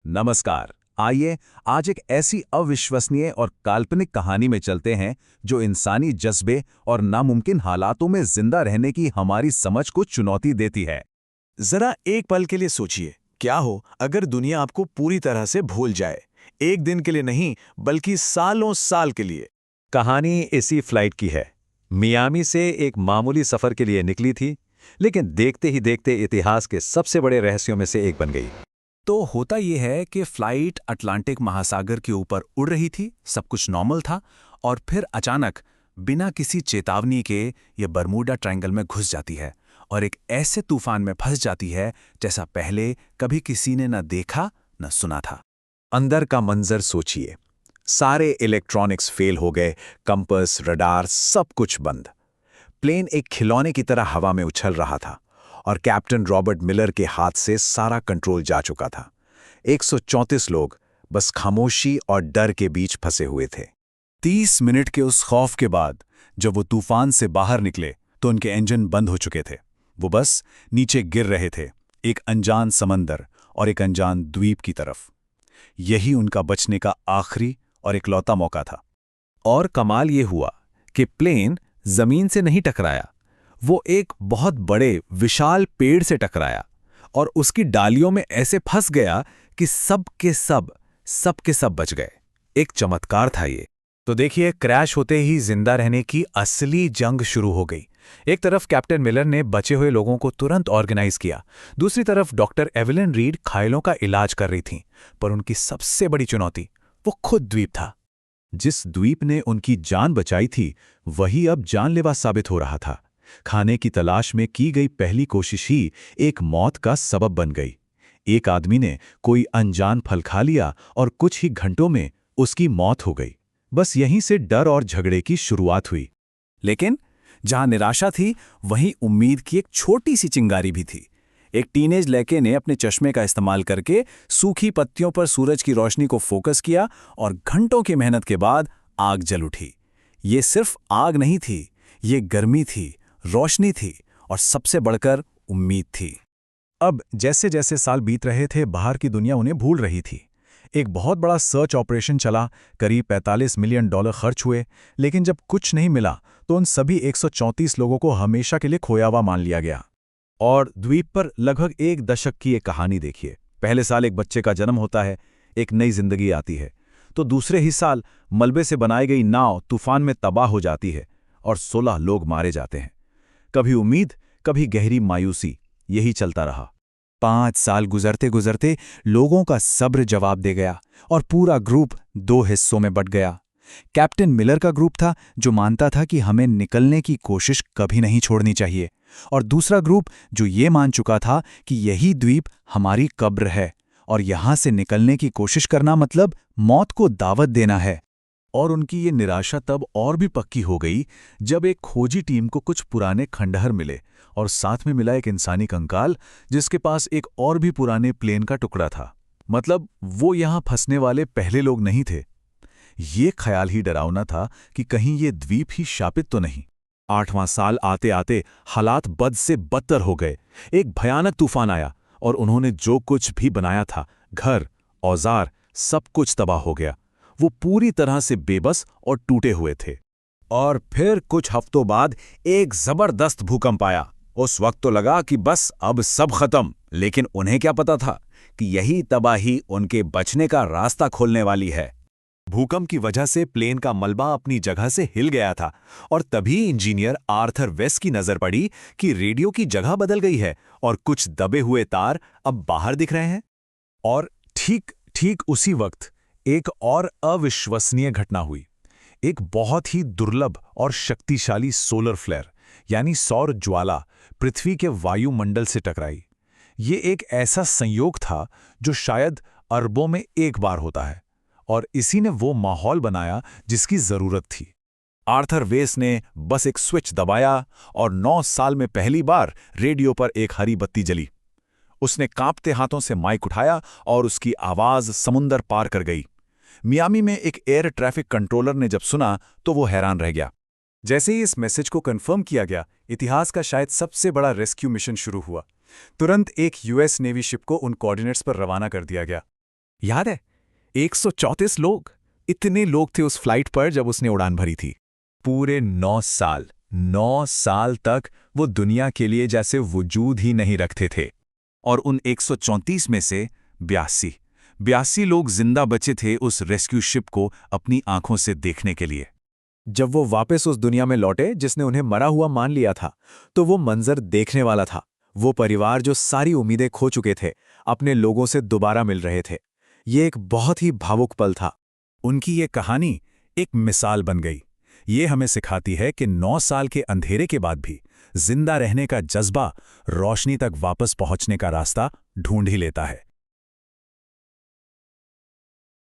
नमस्कार। आइए आज एक ऐसी अविश्वसनीय और काल्पनिक कहानी में चलते हैं जो इंसानी जज्बे और नामुमकिन हालातों में जिंदा रहने की हमारी समझ को चुनौती देती है। जरा एक पल के लिए सोचिए, क्या हो अगर दुनिया आपको पूरी तरह से भूल जाए। एक दिन के लिए नहीं, बल्कि सालों साल के लिए। कहानी इसी फ्लाइट की है। मियामी से एक मामूली सफर के लिए निकली थी, लेकिन देखते ही देखते इतिहास के सबसे बड़े रहस्यों में से एक बन गई। तो होता यह है कि फ्लाइट अटलांटिक महासागर के ऊपर उड़ रही थी, सब कुछ नॉर्मल था, और फिर अचानक बिना किसी चेतावनी के ये बरमूडा ट्रायंगल में घुस जाती है और एक ऐसे तूफान में फंस जाती है जैसा पहले कभी किसी ने न देखा न सुना था। अंदर का मंजर सोचिए। सारे इलेक्ट्रॉनिक्स फेल हो गए, कंपास, रडार, सब कुछ बंद। प्लेन एक खिलौने की तरह हवा में उछल रहा था और कैप्टन रॉबर्ट मिलर के हाथ से सारा कंट्रोल जा चुका था। 134 लोग बस खामोशी और डर के बीच फंसे हुए थे। 30 मिनट के उस खौफ के बाद जब वो तूफान से बाहर निकले तो उनके इंजन बंद हो चुके थे। वो बस नीचे गिर रहे थे, एक अनजान समंदर और एक अनजान द्वीप की तरफ। यही उनका बचने का आखिरी और इकलौता मौका था। और कमाल ये हुआ कि प्लेन जमीन से नहीं टकराया, वो एक बहुत बड़े विशाल पेड़ से टकराया और उसकी डालियों में ऐसे फंस गया कि सब के सब बच गए। एक चमत्कार था ये। तो देखिए, क्रैश होते ही जिंदा रहने की असली जंग शुरू हो गई। एक तरफ कैप्टन मिलर ने बचे हुए लोगों को तुरंत ऑर्गेनाइज किया, दूसरी तरफ डॉक्टर एवलिन रीड घायलों का इलाज कर रही थीं। पर उनकी सबसे बड़ी चुनौती वो खुद द्वीप था। जिस द्वीप ने उनकी जान बचाई थी वही अब जानलेवा साबित हो रहा था। खाने की तलाश में की गई पहली कोशिश ही एक मौत का सबब बन गई। एक आदमी ने कोई अनजान फल खा लिया और कुछ ही घंटों में उसकी मौत हो गई। बस यहीं से डर और झगड़े की शुरुआत हुई। लेकिन जहां निराशा थी, वहीं उम्मीद की एक छोटी सी चिंगारी भी थी। एक टीनेज लड़के ने अपने चश्मे का इस्तेमाल करके सूखी पत्तियों पर सूरज की रोशनी को फोकस किया और घंटों की मेहनत के बाद आग जल उठी। ये सिर्फ आग नहीं थी, ये गर्मी थी, रोशनी थी और सबसे बढ़कर उम्मीद थी। अब जैसे जैसे साल बीत रहे थे, बाहर की दुनिया उन्हें भूल रही थी। एक बहुत बड़ा सर्च ऑपरेशन चला, करीब $45 मिलियन खर्च हुए, लेकिन जब कुछ नहीं मिला तो उन सभी 134 लोगों को हमेशा के लिए खोया हुआ मान लिया गया। और द्वीप पर लगभग एक दशक की एक कहानी देखिए। पहले साल एक बच्चे का जन्म होता है, एक नई जिंदगी आती है, तो दूसरे ही साल मलबे से बनाई गई नाव तूफान में तबाह हो जाती है और 16 लोग मारे जाते हैं। कभी उम्मीद, कभी गहरी मायूसी, यही चलता रहा। 5 साल गुजरते गुजरते लोगों का सब्र जवाब दे गया और पूरा ग्रुप 2 हिस्सों में बंट गया। कैप्टन मिलर का ग्रुप था जो मानता था कि हमें निकलने की कोशिश कभी नहीं छोड़नी चाहिए, और दूसरा ग्रुप जो ये मान चुका था कि यही द्वीप हमारी कब्र है और यहां से निकलने की कोशिश करना मतलब मौत को दावत देना है। और उनकी ये निराशा तब और भी पक्की हो गई जब एक खोजी टीम को कुछ पुराने खंडहर मिले और साथ में मिला एक इंसानी कंकाल जिसके पास एक और भी पुराने प्लेन का टुकड़ा था। मतलब वो यहां फंसने वाले पहले लोग नहीं थे। ये ख्याल ही डरावना था कि कहीं ये द्वीप ही शापित तो नहीं। 8वां साल आते आते हालात बद से बदतर हो गए। एक भयानक तूफान आया और उन्होंने जो कुछ भी बनाया था, घर, औजार, सब कुछ तबाह हो गया। वो पूरी तरह से बेबस और टूटे हुए थे। और फिर कुछ हफ्तों बाद एक जबरदस्त भूकंप आया। उस वक्त तो लगा कि बस अब सब खत्म, लेकिन उन्हें क्या पता था कि यही तबाही उनके बचने का रास्ता खोलने वाली है। भूकंप की वजह से प्लेन का मलबा अपनी जगह से हिल गया था और तभी इंजीनियर आर्थर वेस्ट की नजर पड़ी कि रेडियो की जगह बदल गई है और कुछ दबे हुए तार अब बाहर दिख रहे हैं। और ठीक उसी वक्त एक और अविश्वसनीय घटना हुई। एक बहुत ही दुर्लभ और शक्तिशाली सोलर फ्लेयर यानी सौर ज्वाला पृथ्वी के वायुमंडल से टकराई। ये एक ऐसा संयोग था जो शायद अरबों में एक बार होता है, और इसी ने वो माहौल बनाया जिसकी जरूरत थी। आर्थर वेस ने बस एक स्विच दबाया और 9 साल में पहली बार रेडियो पर एक हरी बत्ती जली। उसने कांपते हाथों से माइक उठाया और उसकी आवाज समुंदर पार कर गई। मियामी में एक एयर ट्रैफिक कंट्रोलर ने जब सुना तो वो हैरान रह गया। जैसे ही इस मैसेज को कंफर्म किया गया, इतिहास का शायद सबसे बड़ा रेस्क्यू मिशन शुरू हुआ। तुरंत एक यूएस नेवी शिप को उन कोऑर्डिनेट्स पर रवाना कर दिया गया। याद है, 134 लोग। इतने लोग थे उस फ्लाइट पर जब उसने उड़ान भरी थी। पूरे 9 साल तक वो दुनिया के लिए जैसे वजूद ही नहीं रखते थे। और उन 134 में से 82 लोग जिंदा बचे थे उस रेस्क्यू शिप को अपनी आंखों से देखने के लिए। जब वो वापस उस दुनिया में लौटे जिसने उन्हें मरा हुआ मान लिया था, तो वो मंजर देखने वाला था। वो परिवार जो सारी उम्मीदें खो चुके थे, अपने लोगों से दोबारा मिल रहे थे। ये एक बहुत ही भावुक पल था। उनकी ये कहानी एक मिसाल बन गई। ये हमें सिखाती है कि 9 साल के अंधेरे के बाद भी जिंदा रहने का जज्बा रोशनी तक वापस पहुंचने का रास्ता ढूंढ ही लेता है।